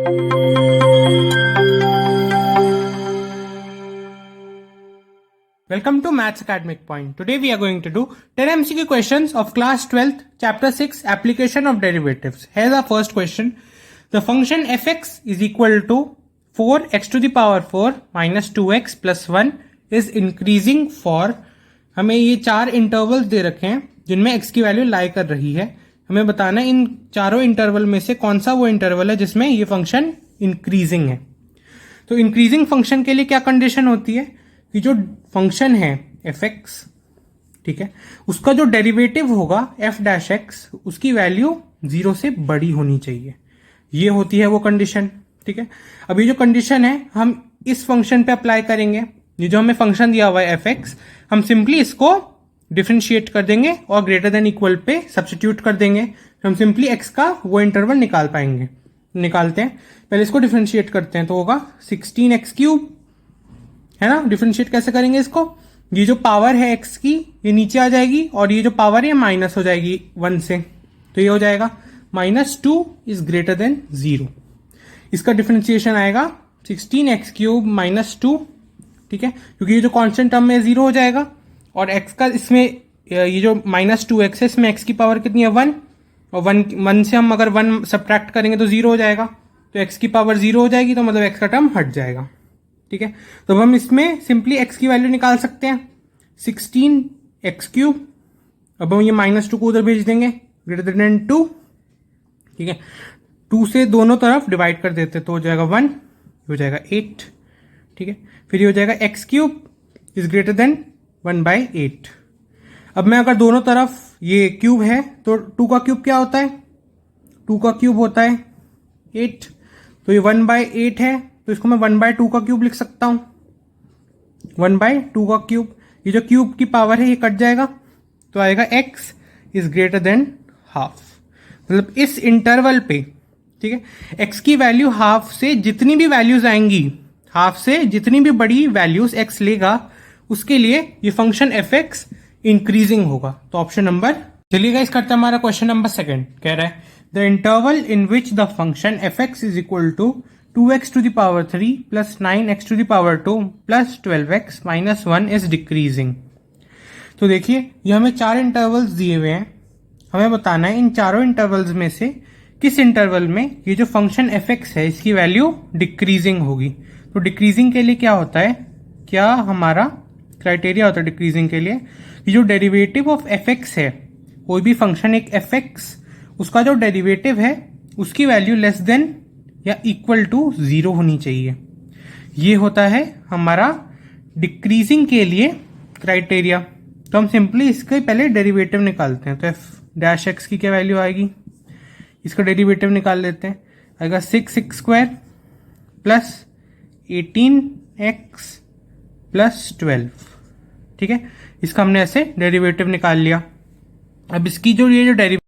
Welcome to Maths Academic Point. Today we are going to do 10 MCQ questions of class 12th, chapter 6, application of derivatives. Here's our first question. The function fx is equal to 4x to the power 4 minus 2x plus 1 is increasing for, हमें ये चार intervals दे रखे हैं जिनमें x की value लाई कर रही है. हमें बताना है इन चारों इंटरवल में से कौन सा वो इंटरवल है जिसमें ये फंक्शन इंक्रीजिंग है. तो इंक्रीजिंग फंक्शन के लिए क्या कंडीशन होती है कि जो फंक्शन है एफ एक्स, ठीक है, उसका जो डेरिवेटिव होगा एफ डैश एक्स, उसकी वैल्यू 0 से बड़ी होनी चाहिए. ये होती है वो कंडीशन. ठीक है, अब ये जो कंडीशन है हम इस फंक्शन पे अप्लाई करेंगे. ये जो हमें फंक्शन दिया हुआ है एफ एक्स, हम सिंपली इसको डिफरेंशिएट कर देंगे और greater than equal pay substitute कर देंगे. तो हम सिंपली एक्स का वो इंटरवल निकाल पाएंगे. निकालते हैं, पहले इसको डिफरेंशिएट करते हैं. तो होगा 16x³ है ना. डिफरेंशिएट कैसे करेंगे इसको, ये जो पावर है x की ये नीचे आ जाएगी और ये जो पावर है माइनस हो जाएगी 1 से. तो ये हो जाएगा -2 इज ग्रेटर देन 0. इसका डिफरेंशिएशन आएगा 16x³ -2. ठीक है, क्योंकि ये जो कांस्टेंट टर्म में 0 हो जाएगा और x का इसमें ये जो -2x है इसमें x की पावर कितनी है 1, और 1 से हम अगर 1 सब्ट्रैक्ट करेंगे तो 0 हो जाएगा. तो x की पावर 0 हो जाएगी तो मतलब x का टर्म हट जाएगा. ठीक है, तो अब हम इसमें सिंपली x की वैल्यू निकाल सकते हैं 16x³. अब हम ये -2 को उधर भेज देंगे ग्रेटर देन 2. ठीक है, 2 से दोनों तरफ डिवाइड कर देते तो हो जाएगा 1, हो जाएगा 8. ठीक है, फिर ये हो जाएगा x³ इज ग्रेटर देन 1/8. अब मैं अगर दोनों तरफ ये क्यूब है तो 2 का क्यूब क्या होता है, 2 का क्यूब होता है 8. तो ये 1/8 है तो इसको मैं 1/2 का क्यूब लिख सकता हूं. 1/2 का क्यूब, ये जो क्यूब की पावर है ये कट जाएगा तो आएगा x is greater than half. मतलब इस इंटरवल पे, ठीक है, x की वैल्यू हाफ से जितनी भी वैल्यूज आएंगी, हाफ से जितनी भी बड़ी वैल्यूज x लेगा उसके लिए ये फंक्शन एफ एक्स इंक्रीजिंग होगा. तो ऑप्शन नंबर. चलिए गाइस करते हैं हमारा क्वेश्चन नंबर 2. कह रहा है the interval in which the function f x is equal to 2x to the power 3 plus 9x to the power 2 plus 12x minus 1 is decreasing. तो देखिए ये हमें चार इंटरवल्स दिए हुए हैं. हमें बताना है इन चारों इंटरवल्स में से किस इंटरवल में ये जो फंक्शन एफ एक्स है इसकी वैल्यू डिक्रीजिंग होगी. तो डिक्रीजिंग के लिए क्या होता है, क्या हमारा क्राइटेरिया होता है डिक्रीजिंग के लिए, ये जो डेरिवेटिव ऑफ एफ एक्स है, कोई भी फंक्शन एक एफ एक्स, उसका जो डेरिवेटिव है उसकी वैल्यू लेस देन या इक्वल टू 0 होनी चाहिए. ये होता है हमारा डिक्रीजिंग के लिए क्राइटेरिया. तो हम सिंपली इसके पहले डेरिवेटिव निकालते हैं. तो एफ डैश एक्स की क्या वैल्यू आएगी, इसका डेरिवेटिव निकाल लेते हैं. आएगा 6x² प्लस 18x प्लस 12. ठीक है, इसका हमने ऐसे डेरिवेटिव निकाल लिया. अब इसकी जो ये जो डेरिवेटिव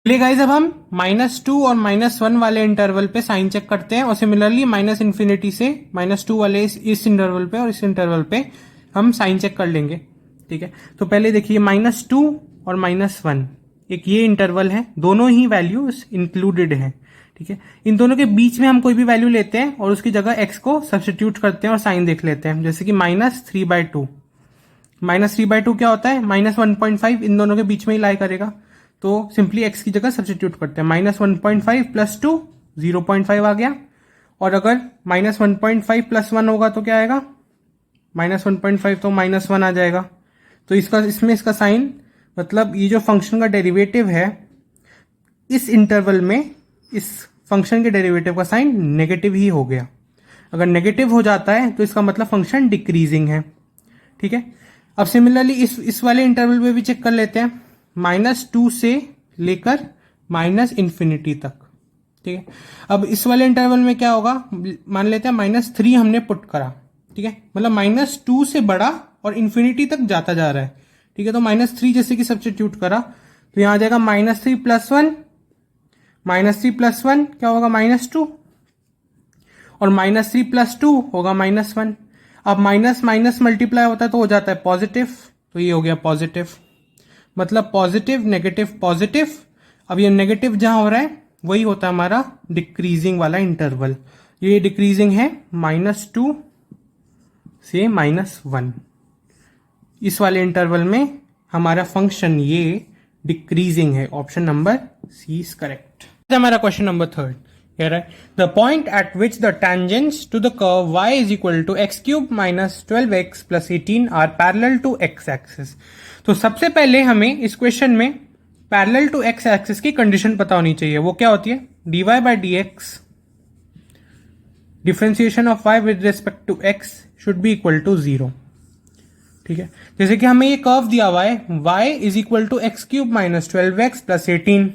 चलिए गाइस, अब हम -2 और -1 वाले इंटरवल पे साइन चेक करते हैं और सिमिलरली -∞ से -2 वाले इस इंटरवल पे और इस इंटरवल पे हम साइन चेक कर लेंगे। ठीक है, तो पहले देखिए -2 और -1 एक ये इंटरवल है, दोनों ही वैल्यूज इंक्लूडेड हैं। ठीक है, इन दोनों के बीच में हम कोई भी वैल्यू लेते हैं और उसकी जगह x को सब्सटीट्यूट करते हैं और साइन देख लेते हैं। जैसे कि -3/2, -3/2 क्या होता है, -1.5 इन दोनों के बीच में ही लाई करेगा, तो सिंपली x की जगह सब्सटीट्यूट करते हैं। -1.5 + 2 0.5 आ गया, और अगर -1.5 + 1 होगा तो क्या आएगा, -1.5 तो -1 आ जाएगा। तो इसका साइन, मतलब ये जो फंक्शन का डेरिवेटिव है इस इंटरवल में, इस फंक्शन के डेरिवेटिव का साइन नेगेटिव ही हो गया। अगर नेगेटिव हो जाता है तो इसका मतलब फंक्शन डिक्रीजिंग है। ठीक है, अब सिमिलरली इस वाले इंटरवल पे भी चेक कर लेते हैं, -2 से लेकर -∞ तक। ठीक है, अब इस वाले इंटरवल में क्या होगा, मान लेते हैं -3 हमने पुट करा। ठीक है, मतलब -2 से बड़ा और इन्फिनिटी तक जाता जा रहा है। ठीक है, तो -3 जैसे कि सब्स्टिट्यूट करा तो यहां आ जाएगा -3 + 1, -3 + 1 क्या होगा, -2, और -3 + 2 होगा -1। अब माइनस माइनस मल्टीप्लाई होता है तो हो जाता है पॉजिटिव, तो ये हो गया पॉजिटिव, मतलब पॉजिटिव नेगेटिव पॉजिटिव। अब ये नेगेटिव जहां हो रहा है वही होता है हमारा डिक्रीजिंग वाला इंटरवल। ये डिक्रीजिंग है -2 से -1। इस वाले इंटरवल में हमारा फंक्शन ये डिक्रीजिंग है। Option number c is correct. हमारा क्वेश्चन नंबर 3 here है, the point at which the tangents to the curve y is equal to x³ - 12x + 18 are parallel to x axis। तो सबसे पहले हमें इस क्वेश्चन में पैरेलल टू x एक्सिस की condition पता होनी चाहिए। वो क्या होती है, dy/dx differentiation of y with respect to x should be equal to 0। ठीक है, जैसे कि हमें ये कर्व दिया हुआ है y is equal to x³ - 12x + 18।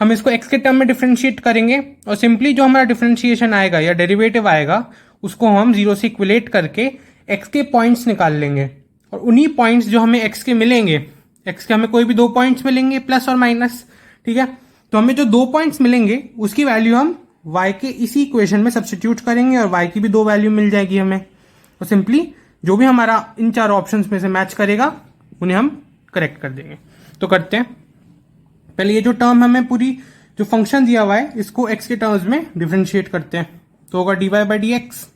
हम इसको x के टर्म में डिफरेंशिएट करेंगे और सिंपली जो हमारा डिफरेंशिएशन आएगा या डेरिवेटिव आएगा उसको हम 0 से इक्विलेट करके x के पॉइंट्स निकाल लेंगे, और उन्हीं पॉइंट्स जो हमें x के मिलेंगे, x के हमें कोई भी 2 पॉइंट्स मिलेंगे प्लस और माइनस। ठीक है, तो हमें जो 2 पॉइंट्स मिलेंगे उसकी वैल्यू हम y के इसी इक्वेशन में सब्स्टिट्यूट करेंगे और y की भी 2 वैल्यू मिल जाएगी हमें, और सिंपली जो भी हमारा इन 4 ऑप्शंस में से मैच करेगा उन्हें हम करेक्ट कर देंगे। तो करते हैं, पहले ये जो टर्म हमें पूरी जो फंक्शन दिया हुआ है इसको x के टर्म्स में डिफरेंशिएट करते हैं। तो होगा dy/dx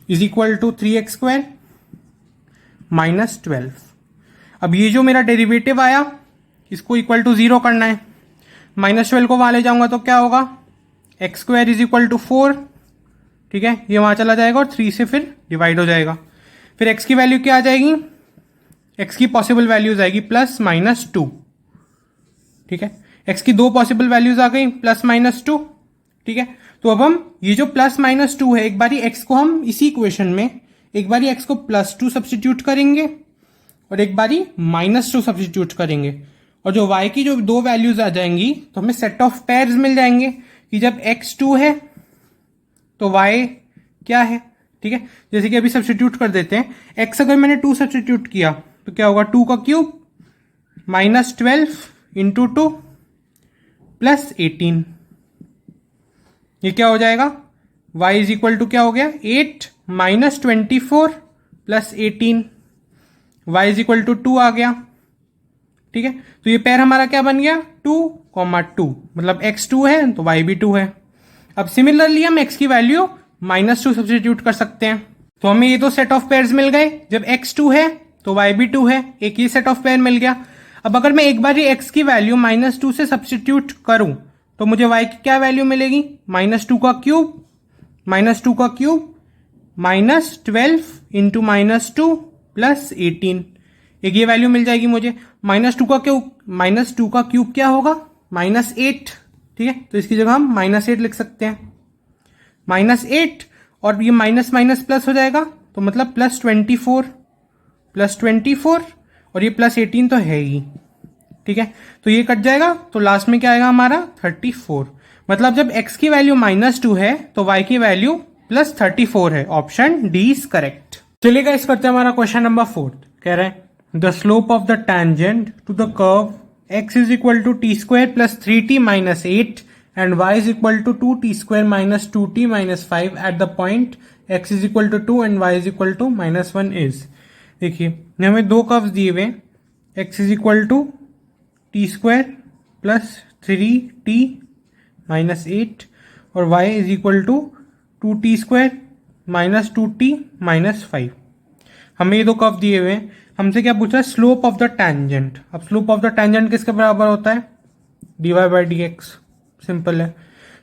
is equal to 3x² - 12। अब ये जो मेरा डेरिवेटिव आया इसको इक्वल टू 0 करना है, -12 को वहां ले जाऊंगा तो क्या होगा, x² इज इक्वल टू 4। ठीक है, ये वहां चला जाएगा और 3 से फिर डिवाइड हो जाएगा। फिर x की वैल्यू क्या आ जाएगी, x की पॉसिबल वैल्यूज आएगी +-2। ठीक है, x की 2 पॉसिबल वैल्यूज आ गई +-2। ठीक है, तो अब हम ये जो +-2 है, एक बारी x को हम इसी इक्वेशन में, एक बारी x को +2 सब्स्टिट्यूट करेंगे और एक बारी -2 सब्स्टिट्यूट करेंगे, और जो y की जो 2 वैल्यूज आ जाएंगी तो हमें सेट ऑफ पेयर्स मिल जाएंगे कि जब x 2 है तो y क्या है। ठीक है, जैसे कि अभी सब्स्टिट्यूट कर देते हैं, x अगर मैंने 2 सब्स्टिट्यूट किया तो क्या होगा, 2 का क्यूब -12 × 2 + 18। ये क्या हो जाएगा, y इज इक्वल टू क्या हो गया, 8 - 24 + 18, y इज इक्वल टू 2 आ गया। ठीक है, तो ये पेयर हमारा क्या बन गया, 2, 2, मतलब x 2 है तो y भी 2 है। अब सिमिलरली हम x की वैल्यू -2 सब्स्टिट्यूट कर सकते हैं, तो हमें ये 2 सेट ऑफ पेयर्स मिल गए। जब x 2 है तो y भी 2 है, एक ये सेट ऑफ पेयर मिल गया। अब अगर मैं एक बार ही x की वैल्यू -2 से सब्स्टिट्यूट करूं तो मुझे y की क्या वैल्यू मिलेगी, -2 का क्यूब -12 × -2 + 18, एक ये वैल्यू मिल जाएगी मुझे। -2 का क्यूब क्या होगा, -8। ठीक है, तो इसकी जगह हम -8 लिख सकते हैं, -8, और ये माइनस माइनस प्लस हो जाएगा तो मतलब +24 और ये +18 तो है ही। ठीक है, तो ये कट जाएगा तो लास्ट में क्या आएगा हमारा 34। मतलब जब x की वैल्यू -2 है तो y की वैल्यू +34 है। Option d is correct. चलिए गाइस, करते हैं हमारा क्वेश्चन नंबर 4। कह रहे हैं the slope of the tangent to the curve x is equal to t square plus 3t minus 8 and y is equal to 2t square minus 2t minus 5 at the point x is equal to 2 and y is equal to minus 1 is. देखिए हमें दो curves दिए हुए, x is equal to t square plus 3t minus 8 और y is equal to 2t square minus 2t minus 5। हमें ये दो curve दिए हुए हैं, हमसे क्या पूछा है, स्लोप ऑफ द टैंजेंट। अब स्लोप ऑफ द टैंजेंट किसके बराबर होता है, dy by d x, simple है,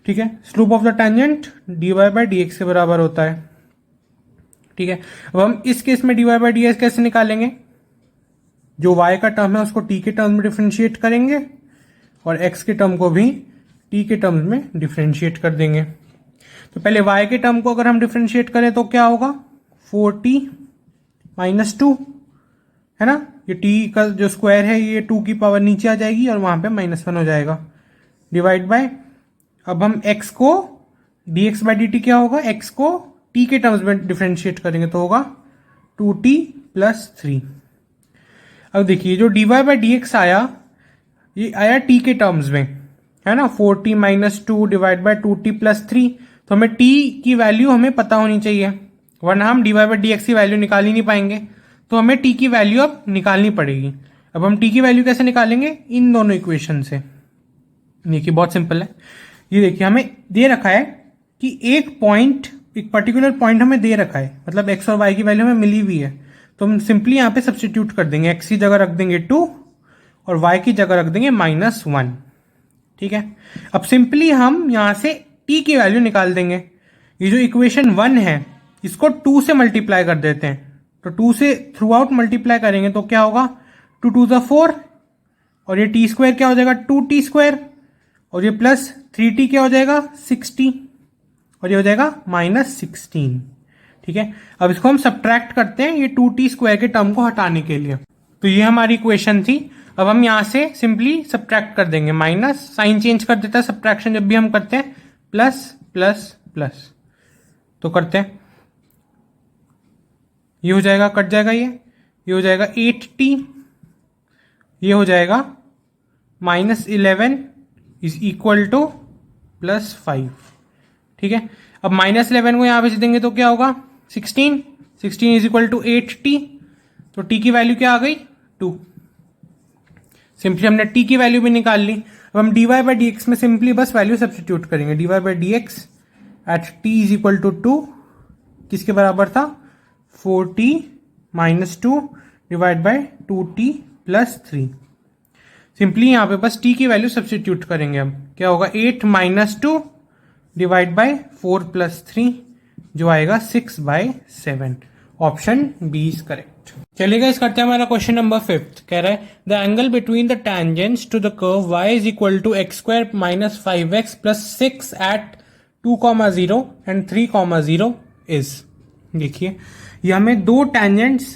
ठीक है। Slope of the tangent dy by d x के बराबर होता है, ठीक है। अब हम इस केस में dy बाई डी एक्स कैसे निकालेंगे, जो y का टर्म है उसको t के टर्म में डिफ्रेंशिएट करेंगे और x के टर्म को भी t के टर्म्स में डिफ्रेंशिएट कर देंगे। तो पहले y के टर्म को अगर हम डिफ्रेंशिएट करें तो क्या होगा, 4t माइनस 2, है ना। ये t का जो स्क्वायर है ये 2 की पावर नीचे आ जाएगी और वहां पे माइनस 1 हो जाएगा, डिवाइड बाय, अब हम x को dx बाई डी टी क्या होगा, x को t के टर्म्स में डिफ्रेंशिएट करेंगे तो होगा 2t प्लस 3। अब देखिए जो dy बाई डी एक्स आया, ये आया t के टर्म्स में, है ना, 4t minus 2 divide by 2t plus 3। तो हमें t की वैल्यू हमें पता होनी चाहिए, वरना हम dy बाई डी एक्स की वैल्यू निकाल ही नहीं पाएंगे। तो हमें t की वैल्यू अब निकालनी पड़ेगी। अब हम t की वैल्यू कैसे निकालेंगे, इन दोनों इक्वेशन से। देखिए बहुत सिंपल है, ये देखिए हमें दे रखा है कि एक पॉइंट, एक पर्टिकुलर पॉइंट हमें दे रखा है, मतलब x और y की वैल्यू हमें मिली हुई है। तो हम सिंपली यहाँ पे सब्सटीट्यूट कर देंगे, x की जगह रख देंगे 2 और y की जगह रख देंगे माइनस 1, ठीक है। अब सिंपली हम यहाँ से t की वैल्यू निकाल देंगे। ये जो इक्वेशन 1 है इसको 2 से मल्टीप्लाई कर देते हैं, तो 2 से थ्रू आउट मल्टीप्लाई करेंगे तो क्या होगा, 2 2 ज़ा 4 और ये टी स्क्वायर क्या हो जाएगा 2t स्क्वायर और ये प्लस 3t क्या हो जाएगा 6t और ये हो जाएगा माइनस 16, ठीक है। अब इसको हम सब्ट्रैक्ट करते हैं ये 2t स्क्वायर के टर्म को हटाने के लिए। तो ये हमारी इक्वेशन थी। अब हम यहाँ से सिंपली सब्ट्रैक्ट कर देंगे, माइनस साइन चेंज कर देता है सब्ट्रैक्शन जब भी हम करते हैं, प्लस प्लस प्लस, तो करते हैं, ये हो जाएगा, कट जाएगा, ये हो जाएगा 8t, ये हो जाएगा minus 11 is equal two plus 5, ठीक है। अब माइनस 11 को यहाँ भेज देंगे तो क्या होगा 16 इज इक्वल टू 8t, तो t की वैल्यू क्या आ गई 2। सिंपली हमने t की वैल्यू भी निकाल ली। अब हम dy बाई डी एक्स में सिंपली बस वैल्यू सब्सटीट्यूट करेंगे, dy by d x at t is equal to 2 किसके बराबर था, 4t minus 2 divide by 2t plus 3। Simply यहाँ पे बस t की वैल्यू सब्सटीट्यूट करेंगे, हम क्या होगा 8 माइनस 2 डिवाइड बाई 4 प्लस 3 जो आएगा 6 by 7। Option b is correct. चलिए गाइस करते हैं हमारा क्वेश्चन नंबर 5। कह रहा है the angle between the tangents to the curve y is equal to x square minus 5x plus 6 at 2,0 and 3,0 is. देखिए ये हमें दो टैंजेंट्स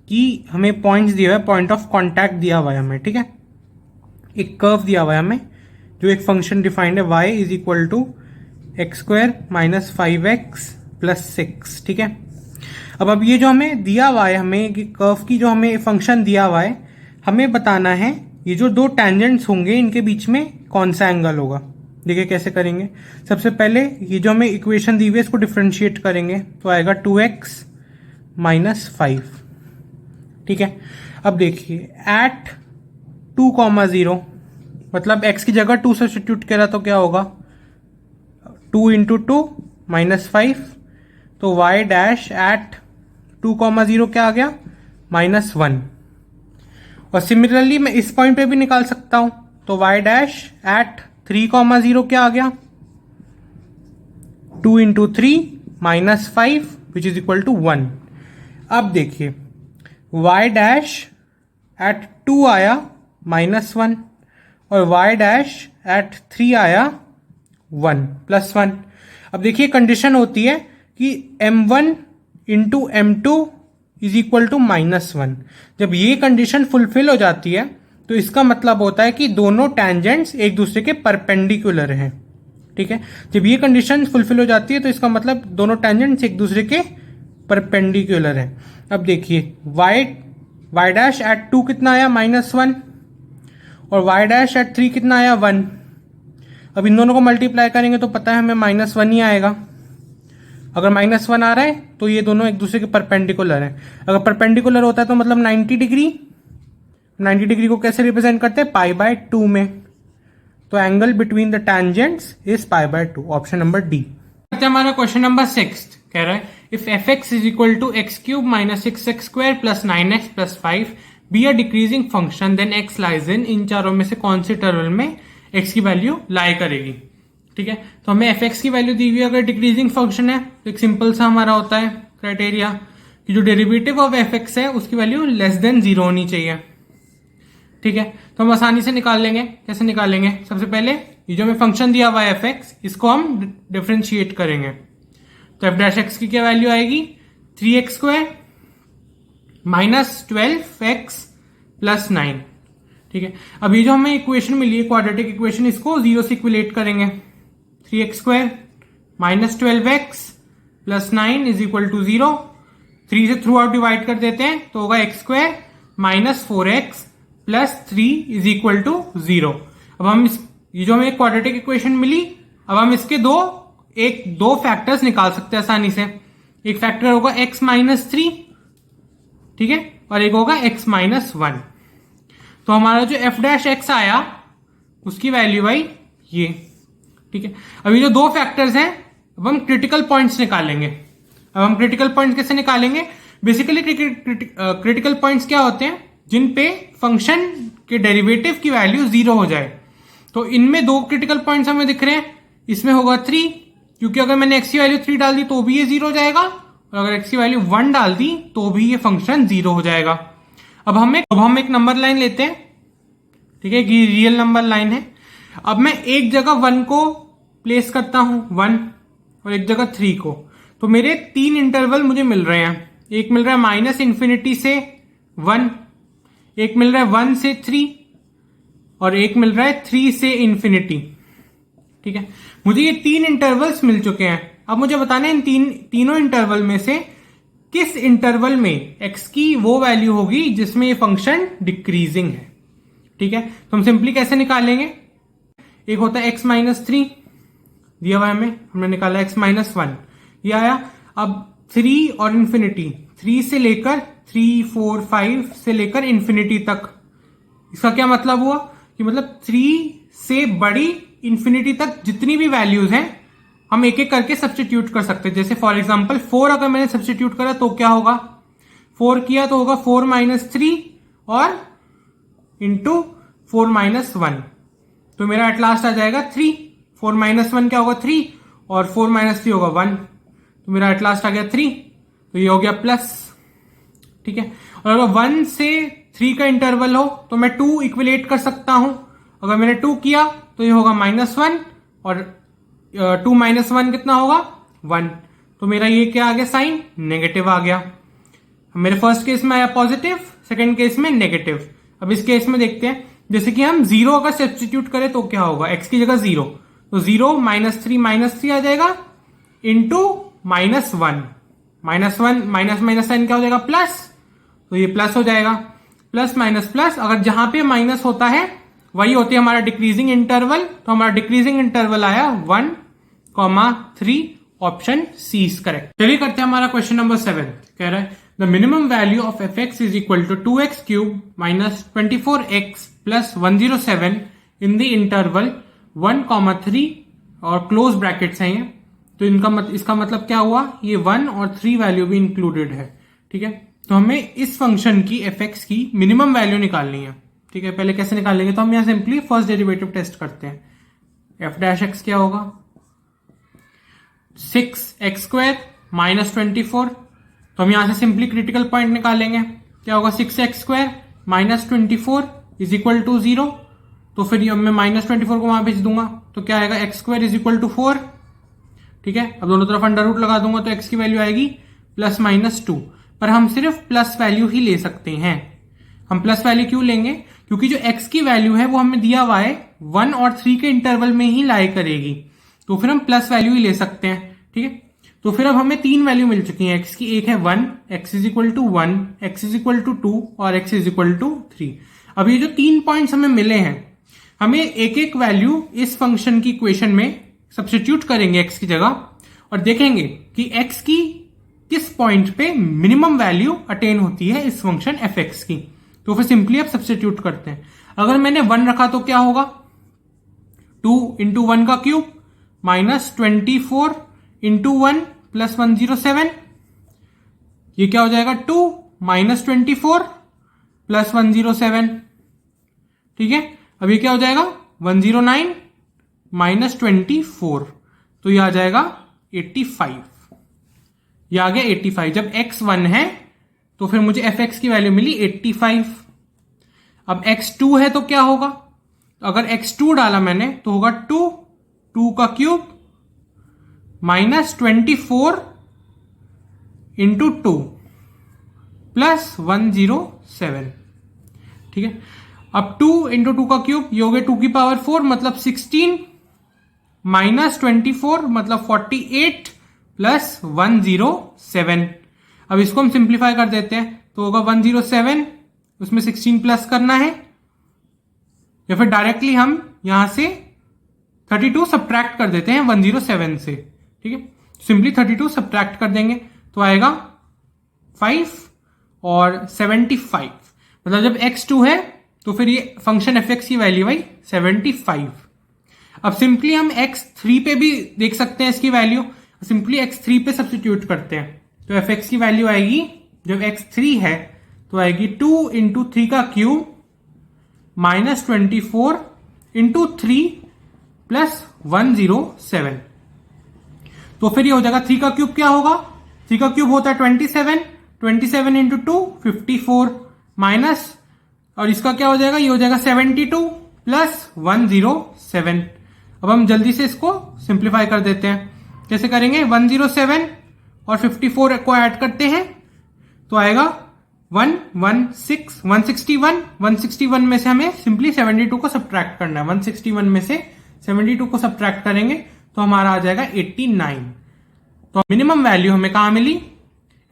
की हमें पॉइंट्स दिया हुआ है, पॉइंट ऑफ कांटेक्ट दिया हुआ है हमें, ठीक है। एक कर्व दिया हुआ है हमें, जो एक फंक्शन डिफाइंड है y is equal to x square minus 5x plus 6, ठीक है। अब ये जो हमें दिया हुआ है, हमें कर्व की जो हमें फंक्शन दिया हुआ है, हमें बताना है ये जो दो टैंजेंट्स होंगे इनके बीच में कौन सा एंगल होगा। देखिए कैसे करेंगे, सबसे पहले ये जो हमें इक्वेशन दी हुई है इसको डिफरेंशिएट करेंगे तो आएगा 2x माइनस 5, ठीक है। अब देखिए एट 2,0 मतलब x की जगह 2 सब्स्टिट्यूट करा तो क्या होगा 2 इंटू 2 माइनस 5, तो y डैश एट 2,0 क्या आ गया -1। और सिमिलरली मैं इस पॉइंट पे भी निकाल सकता हूं, तो y डैश एट 3,0 क्या आ गया 2 into 3 minus 5 which is equal to 1। अब देखिए y डैश एट 2 आया -1 और y डैश एट 3 आया 1 +1। अब देखिए कंडीशन होती है कि m1 into m2 is equal to -1। जब ये कंडीशन फुलफिल हो जाती है तो इसका मतलब होता है कि दोनों टैंजेंट्स एक दूसरे के परपेंडिकुलर हैं, ठीक है। जब ये कंडीशन फुलफिल हो जाती है तो इसका मतलब दोनों टैंजेंट्स एक दूसरे के परपेंडिकुलर हैं। अब देखिए y डैश एट 2 कितना आया -1 और y डैश एट 3 कितना आया 1। अब इन दोनों को मल्टीप्लाई करेंगे तो पता है हमें -1 ही आएगा। अगर -1 आ रहा है तो ये दोनों एक दूसरे के परपेंडिकुलर हैं। अगर परपेंडिकुलर होता है तो मतलब 90 डिग्री। 90 डिग्री को कैसे रिप्रेजेंट करते हैं, π/2 में। तो angle between the tangents is π/2, option number D. करते हैं हमारा क्वेश्चन नंबर 6। कह रहा है if fx is equal to x³ - 6x² + 9x + 5 be a decreasing function then x lies in चारों में से कौन से इंटरवल में x की वैल्यू लाई करेगी। ठीक है, तो हमें fx की वैल्यू दी हुई अगर डिक्रीजिंग फंक्शन है तो एक सिंपल सा हमारा होता है क्राइटेरिया कि जो डेरिवेटिव ऑफ fx है उसकी वैल्यू लेस देन 0 होनी चाहिए। ठीक है, तो हम आसानी से निकाल लेंगे। कैसे निकालेंगे, सबसे पहले ये जो हमें फंक्शन दिया हुआ है fx, इसको हम डिफरेंशिएट करेंगे। तो f डैश x की क्या वैल्यू आएगी, 3x² - 12x + 9। ठीक है, अब ये जो हमें इक्वेशन मिली है क्वाड्रेटिक इक्वेशन, इसको 0 से इक्विलेट करेंगे। 3x² - 12x + 9 = 0। 3 से थ्रू आउट डिवाइड कर देते हैं तो होगा x² - 4x + 3 = 0। अब हम ये जो हमें क्वाड्रेटिक इक्वेशन मिली, अब हम इसके दो फैक्टर्स निकाल सकते हैं आसानी से। एक फैक्टर होगा x - 3, ठीक है, और एक होगा x - 1। तो हमारा जो f डैश x आया उसकी वैल्यू आई ये। ठीक है, अभी जो दो फैक्टर्स हैं, अब हम क्रिटिकल पॉइंट्स निकालेंगे। अब हम क्रिटिकल पॉइंट्स कैसे निकालेंगे, बेसिकली क्रिटिकल पॉइंट्स क्या होते हैं, जिन पे फंक्शन के डेरिवेटिव की वैल्यू 0 हो जाए। तो इनमें दो क्रिटिकल पॉइंट्स हमें दिख रहे हैं। इसमें होगा 3, क्योंकि अगर मैंने x की वैल्यू 3 डाल दी तो भी ये 0 हो जाएगा, और अगर x की वैल्यू 1 डाल दी तो भी ये फंक्शन 0 हो जाएगा। अब हम एक नंबर लाइन लेते हैं। ठीक है, ये रियल नंबर लाइन है। अब मैं एक जगह 1 को प्लेस करता हूं, 1, और एक जगह 3 को। तो मेरे 3 इंटरवल मुझे मिल रहे हैं। एक मिल रहा है -∞ से 1, एक मिल रहा है 1 से 3, और एक मिल रहा है 3 से ∞। ठीक है, मुझे ये 3 इंटरवल्स मिल चुके हैं। अब मुझे बताना है इन तीनों इंटरवल में से किस इंटरवल में x की वो वैल्यू होगी जिसमें ये फंक्शन डिक्रीजिंग है। ठीक है, तो हम सिंपली कैसे निकालेंगे, एक होता है x - 3 दिया हुआ है हमें, हमने निकाला x - 1, ये आया। अब 3 और ∞, 3 से लेकर 3, 4, 5 से लेकर ∞ तक। इसका क्या मतलब हुआ कि मतलब 3 से बड़ी ∞ तक जितनी भी वैल्यूज हैं हम एक एक करके सब्स्टिट्यूट कर सकते हैं। जैसे फॉर एग्जांपल 4 अगर मैंने सब्स्टिट्यूट करा तो क्या होगा, 4 किया तो होगा 4 - 3 और इंटू 4 - 1, तो मेरा एट लास्ट आ जाएगा 3। 4 - 1 क्या होगा 3, और 4 - 3 होगा 1, तो मेरा एट लास्ट आ गया 3। तो ये हो गया प्लस। ठीक है, और अगर 1 से 3 का इंटरवल हो तो मैं 2 इक्विलेट कर सकता हूं। अगर मैंने 2 किया तो ये होगा -1, और 2 - 1 कितना होगा 1, तो मेरा ये क्या आ गया, साइन नेगेटिव आ गया। मेरे फर्स्ट केस में आया पॉजिटिव, सेकंड केस में नेगेटिव। अब इस केस में देखते हैं, जैसे कि हम 0 अगर सब्स्टिट्यूट करें तो क्या होगा, x की जगह 0, तो 0 - 3 - 3 आ जाएगा, इंटू -1, -1 माइनस साइन क्या हो जाएगा, प्लस, तो ये प्लस हो जाएगा। प्लस माइनस प्लस, अगर जहां पे माइनस होता है वही होती है हमारा डिक्रीजिंग इंटरवल। तो हमारा डिक्रीजिंग इंटरवल आया 1,3, ऑप्शन सी इज करेक्ट। चलिए करते हैं हमारा क्वेश्चन नंबर 7। कह रहा है the minimum value of fx is equal to 2x³ - 24x + 107 in the interval 1,3, और क्लोज ब्रैकेट्स हैं ये। तो इसका मतलब क्या हुआ, ये 1 और 3 वैल्यू भी इंक्लूडेड है। ठीक है, तो हमें इस फंक्शन की fx की मिनिमम वैल्यू निकालनी है। ठीक है, पहले कैसे निकालेंगे, तो हम यहां सिंपली फर्स्ट डेरिवेटिव टेस्ट करते हैं। f डैश x क्या होगा, 6x² - 24, तो हम यहां से सिंपली क्रिटिकल पॉइंट निकालेंगे। क्या होगा, 6x² - 24 = 0। तो फिर मैं -24 को वहां भेज दूंगा, तो क्या आएगा, x² = 4। ठीक है, अब दोनों तरफ अंडर रूट लगा दूंगा तो x की वैल्यू आएगी +-2। पर हम सिर्फ प्लस वैल्यू ही ले सकते हैं। हम प्लस वैल्यू क्यों लेंगे, क्योंकि जो x की वैल्यू है वो हमें दिया हुआ है 1 और 3 के इंटरवल में ही लाई करेगी, तो फिर हम प्लस वैल्यू ही ले सकते हैं। ठीक है, तो फिर अब हमें 3 वैल्यू मिल चुकी है x की। एक है 1, x = 1, x = 2 और x = 3। अब ये जो 3 पॉइंट्स हमें मिले हैं, हमें एक एक वैल्यू इस फंक्शन की इक्वेशन में सब्स्टिट्यूट करेंगे x की जगह और देखेंगे कि x की किस पॉइंट पे मिनिमम वैल्यू अटेन होती है इस फंक्शन fx की। तो फिर सिंपली आप सब्स्टिट्यूट करते हैं। अगर मैंने 1 रखा तो क्या होगा, 2 इंटू 1 का क्यूब माइनस 24 इंटू 1 प्लस 107, ये क्या हो जाएगा 2 माइनस 24 प्लस 107। ठीक है, अब ये क्या हो जाएगा 109 माइनस 24, तो ये आ जाएगा 85। ये आ गया 85। जब x 1 है तो फिर मुझे fx की वैल्यू मिली 85। अब x 2 है तो क्या होगा, अगर x 2 डाला मैंने तो होगा 2 का क्यूब माइनस 24 इंटू 2 प्लस 107। ठीक है, अब 2 इंटू 2 का क्यूब ये हो गया 2 की पावर 4 मतलब 16 माइनस 24 मतलब 48 प्लस 107। अब इसको हम सिंप्लीफाई कर देते हैं तो होगा 107, उसमें 16 प्लस करना है, या फिर डायरेक्टली हम यहां से 32 सब्ट्रैक्ट कर देते हैं 107 से। ठीक है, सिंपली 32 सब्ट्रैक्ट कर देंगे तो आएगा 5 और 75। मतलब जब x2 है तो फिर ये फंक्शन fx की वैल्यू आई 75। अब सिंपली हम x3 पे भी देख सकते हैं इसकी वैल्यू, सिंपली x3 पे सब्स्टिट्यूट करते हैं तो fx की वैल्यू आएगी, जब x3 है तो आएगी 2 इंटू 3 का क्यूब माइनस 24 इंटू 3 प्लस 107। तो फिर ये हो जाएगा 3 का क्यूब क्या होगा, 3 का क्यूब होता है 27 इंटू 2 54 माइनस, और इसका क्या हो जाएगा, ये हो जाएगा 72 प्लस 107। अब हम जल्दी से इसको सिंप्लीफाई कर देते हैं। कैसे करेंगे, 107 और 54 को ऐड करते हैं तो आएगा 161 में से हमें सिंपली 72 को सब्ट्रैक्ट करना है। 161 में से 72 को सब्ट्रैक्ट करेंगे तो हमारा आ जाएगा 89। तो मिनिमम वैल्यू हमें कहां मिली,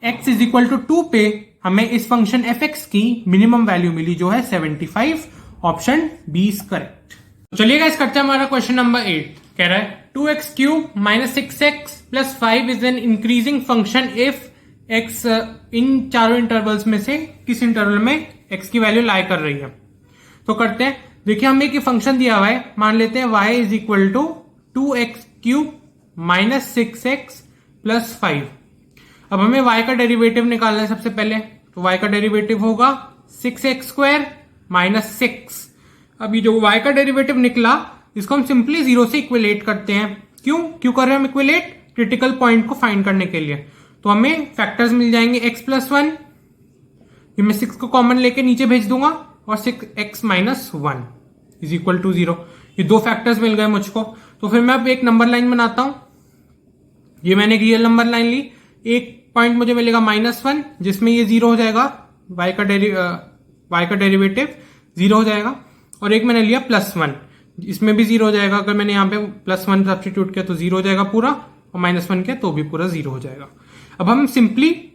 x इज इक्वल टू 2 पे हमें इस फंक्शन fx की मिनिमम वैल्यू मिली जो है 75। Option b is correct. चलिए गाइस करते हैं हमारा क्वेश्चन नंबर 8। कह रहा है 2x cube minus 6x plus 5 is an increasing function if x इन चारों इंटरवल्स में से किस इंटरवल में x की वैल्यू लाई कर रही है। तो करते हैं, देखिए हमें एक फंक्शन दिया हुआ है, मान लेते हैं y is equal to 2x cube minus 6x plus 5। अब हमें y का डेरिवेटिव निकालना है सबसे पहले, तो y का डेरिवेटिव होगा 6x स्क्वायर माइनस 6। अब ये जो y का डेरिवेटिव निकला इसको हम सिंपली 0 से इक्विलेट करते हैं। क्यों कर रहे हैं हम इक्विलेट, क्रिटिकल पॉइंट को फाइंड करने के लिए। तो हमें फैक्टर्स मिल जाएंगे x प्लस 1, ये मैं 6 को कॉमन लेके नीचे भेज दूंगा, और 6x minus 1 is equal to 0। ये दो फैक्टर्स मिल गए मुझको। तो फिर मैं अब एक नंबर लाइन बनाता हूं। ये मैंने एक रियल नंबर लाइन ली, एक पॉइंट मुझे मिलेगा -1 जिसमें ये 0 हो जाएगा, y का डेरिवेटिव 0 हो जाएगा, और एक मैंने लिया +1, इसमें भी 0 हो जाएगा। अगर मैंने यहाँ पे +1 सब्स्टिट्यूट किया तो 0 हो जाएगा पूरा, और -1 किया तो भी पूरा 0 हो जाएगा। अब हम सिंपली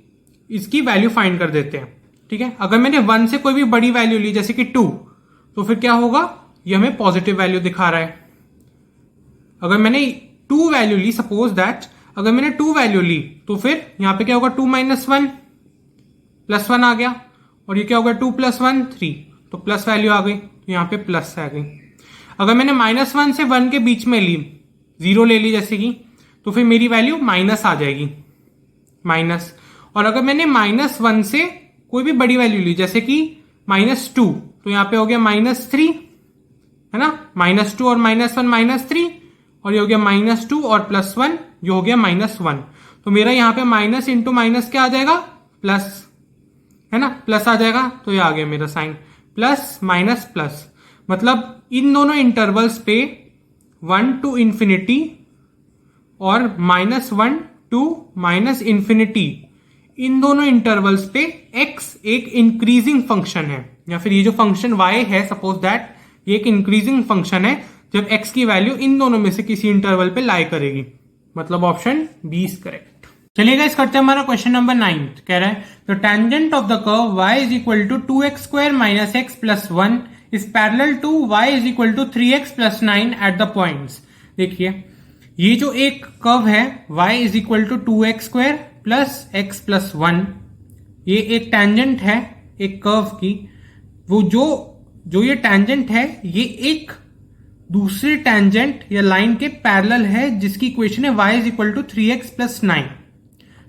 इसकी वैल्यू फाइंड कर देते हैं। ठीक है, अगर मैंने 1 से कोई भी बड़ी वैल्यू ली जैसे कि 2, तो फिर क्या होगा, ये हमें पॉजिटिव वैल्यू दिखा रहा है। अगर मैंने 2 वैल्यू ली, सपोज दैट अगर मैंने 2 वैल्यू ली तो फिर यहां पे क्या होगा, 2 माइनस 1 प्लस 1 आ गया, और ये क्या होगा 2 प्लस 1 3, तो प्लस वैल्यू आ गई, तो यहाँ पे प्लस आ गई। अगर मैंने -1 से 1 के बीच में ली, 0 ले ली जैसे कि, तो फिर मेरी वैल्यू माइनस आ जाएगी, माइनस। और अगर मैंने -1 से कोई भी बड़ी वैल्यू ली जैसे कि -2, तो यहाँ पे हो गया -3, है ना, -2 और -1 -3, और ये हो गया -2 और +1, ये हो गया -1। तो मेरा यहाँ पे माइनस इंटू माइनस क्या आ जाएगा, प्लस, है ना, प्लस आ जाएगा। तो ये आ गया मेरा साइन, प्लस माइनस प्लस। मतलब इन दोनों इंटरवल्स पे 1 to इंफिनिटी और -1 to -इंफिनिटी, इन दोनों इंटरवल्स पे x एक इंक्रीजिंग फंक्शन है, या फिर ये जो फंक्शन y है, सपोज दैट ये एक इंक्रीजिंग फंक्शन है जब x की वैल्यू इन दोनों में से किसी इंटरवल पे लाई करेगी। मतलब ऑप्शन बी इज करेक्ट। चलिए गाइस करते हैं हमारा क्वेश्चन नंबर 9। कह रहा है the tangent of the curve y is equal to 2x square minus x plus 1 is parallel to y is equal to 3x plus 9 at the points. देखिए ये जो एक कर्व है y is equal to 2x square plus x plus 1, ये एक tangent है एक curve की। वो जो ये टेंजेंट है ये एक दूसरी टेंजेंट या लाइन के पैरेलल है जिसकी इक्वेशन है y is equal to 3x plus 9।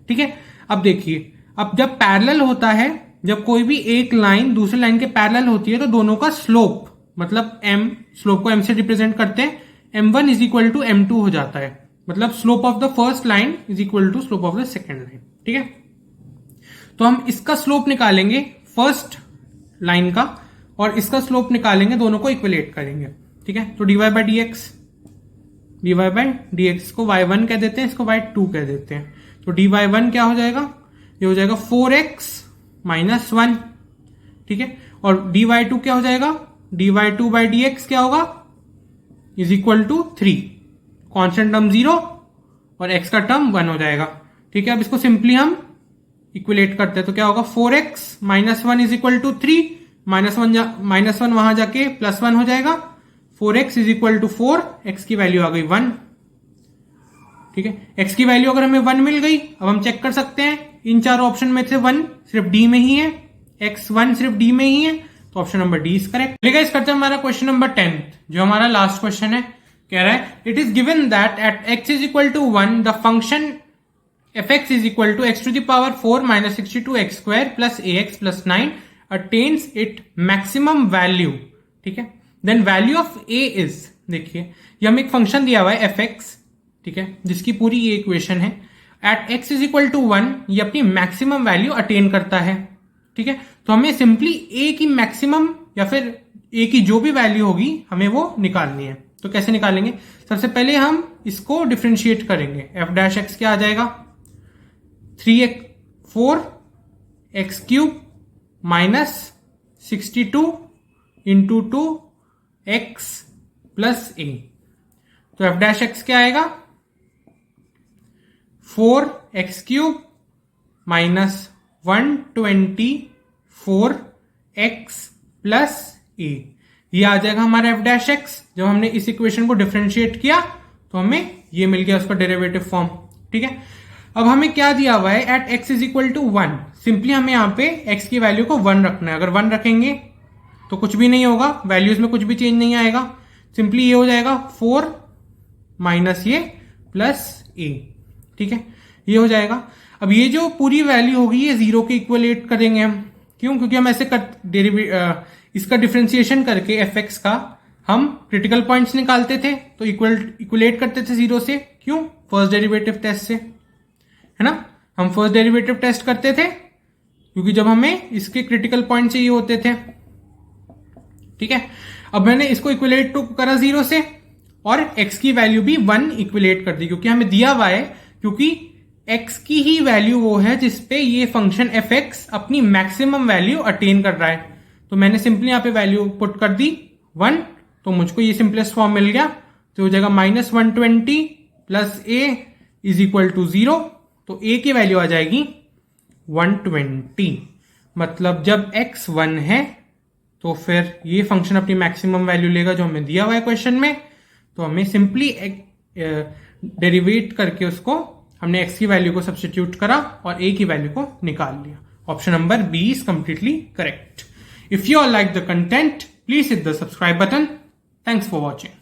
ठीक है, अब देखिए अब जब पैरेलल होता है, जब कोई भी एक लाइन दूसरी लाइन के पैरेलल होती है तो दोनों का स्लोप मतलब m, स्लोप को m से रिप्रेजेंट करते हैं, m1 is equal to m2 हो जाता है। मतलब slope of the first line is equal to slope of the second line. ठीक है, तो हम इसका स्लोप निकालेंगे फर्स्ट लाइन का और इसका स्लोप निकालेंगे, दोनों को इक्वलेट करेंगे। ठीक है, तो dy बाई dx को y1 कह देते हैं, इसको y2 कह देते हैं। तो dy1 क्या हो जाएगा, ये हो जाएगा 4x माइनस 1। ठीक है, और dy2 क्या हो जाएगा, dy2 बाई dx क्या होगा is equal to 3, constant term 0 और x का टर्म 1 हो जाएगा। ठीक है, अब इसको सिंपली हम इक्वलेट करते हैं तो क्या होगा 4x minus 1 is equal to 3, minus one वहां जाके प्लस 1 हो जाएगा। 4x is equal to 4, x की वैल्यू आ गई 1। ठीक है, x की वैल्यू अगर हमें 1 मिल गई, अब हम चेक कर सकते हैं इन चारों ऑप्शन में से 1 सिर्फ d में ही है, x1 सिर्फ d में ही है, तो option number D is correct. चलिए इस करते हैं हमारा क्वेश्चन नंबर 10 जो हमारा लास्ट क्वेश्चन है। कह रहा है it is given that at x is equal to 1 the function fx is equal to x to the power 4 minus 62x square plus ax plus 9 attains it maximum value. ठीक है, then value of a is, देखिए ये हमें एक function दिया हुआ है fx, ठीक है, जिसकी पूरी ये इक्वेशन है। At x is equal to 1 ये अपनी मैक्सिमम वैल्यू अटेन करता है। ठीक है, तो हमें सिंपली a की मैक्सिमम या फिर a की जो भी वैल्यू होगी हमें वो निकालनी है। तो कैसे निकालेंगे, सबसे पहले हम इसको डिफ्रेंशिएट करेंगे। f डैश x क्या आ जाएगा 4x cube minus 62 into 2x plus a, तो f डैश x क्या आएगा 4x cube minus 124x plus a, ये आ जाएगा हमारा f डैश x। जब हमने इस इक्वेशन को डिफरेंशिएट किया तो हमें ये मिल गया उसका डेरिवेटिव फॉर्म। ठीक है, अब हमें क्या दिया हुआ है at x is equal to 1, simply हमें यहाँ पे x की वैल्यू को 1 रखना है। अगर 1 रखेंगे तो कुछ भी नहीं होगा, वैल्यूज में कुछ भी चेंज नहीं आएगा, सिंपली ये हो जाएगा 4 माइनस ये प्लस a। ठीक है, ये हो जाएगा। अब ये जो पूरी वैल्यू होगी ये 0 के इक्वलेट करेंगे हम, क्यों, क्योंकि हम ऐसे इसका डिफरेंशिएशन करके fx का हम क्रिटिकल पॉइंट्स निकालते थे तो इक्वलेट करते थे 0 से, क्यों, फर्स्ट डेरिवेटिव टेस्ट से, है ना, हम फर्स्ट डेरिवेटिव टेस्ट करते थे क्योंकि जब हमें इसके क्रिटिकल पॉइंट चाहिए होते थे। ठीक है, अब मैंने इसको इक्वलेट टू करा 0 से और x की वैल्यू भी 1 इक्वलेट कर दी, क्योंकि हमें दिया हुआ है, क्योंकि x की ही वैल्यू वो है जिसपे ये फंक्शन fx अपनी मैक्सिमम वैल्यू अटेन कर रहा है। तो मैंने सिंपली यहाँ पे वैल्यू पुट कर दी 1, तो मुझको ये सिंपलेस्ट फॉर्म मिल गया। तो हो जाएगा minus 120 plus a is equal to 0, तो a की वैल्यू आ जाएगी 120। मतलब जब x 1 है तो फिर ये फंक्शन अपनी मैक्सिमम वैल्यू लेगा जो हमें दिया हुआ है क्वेश्चन में। तो हमें सिंपली डेरिवेट करके उसको हमने x की वैल्यू को सब्स्टिट्यूट करा और a की वैल्यू को निकाल लिया। Option number b is completely correct. If you are like the content, please hit the subscribe button. Thanks for watching.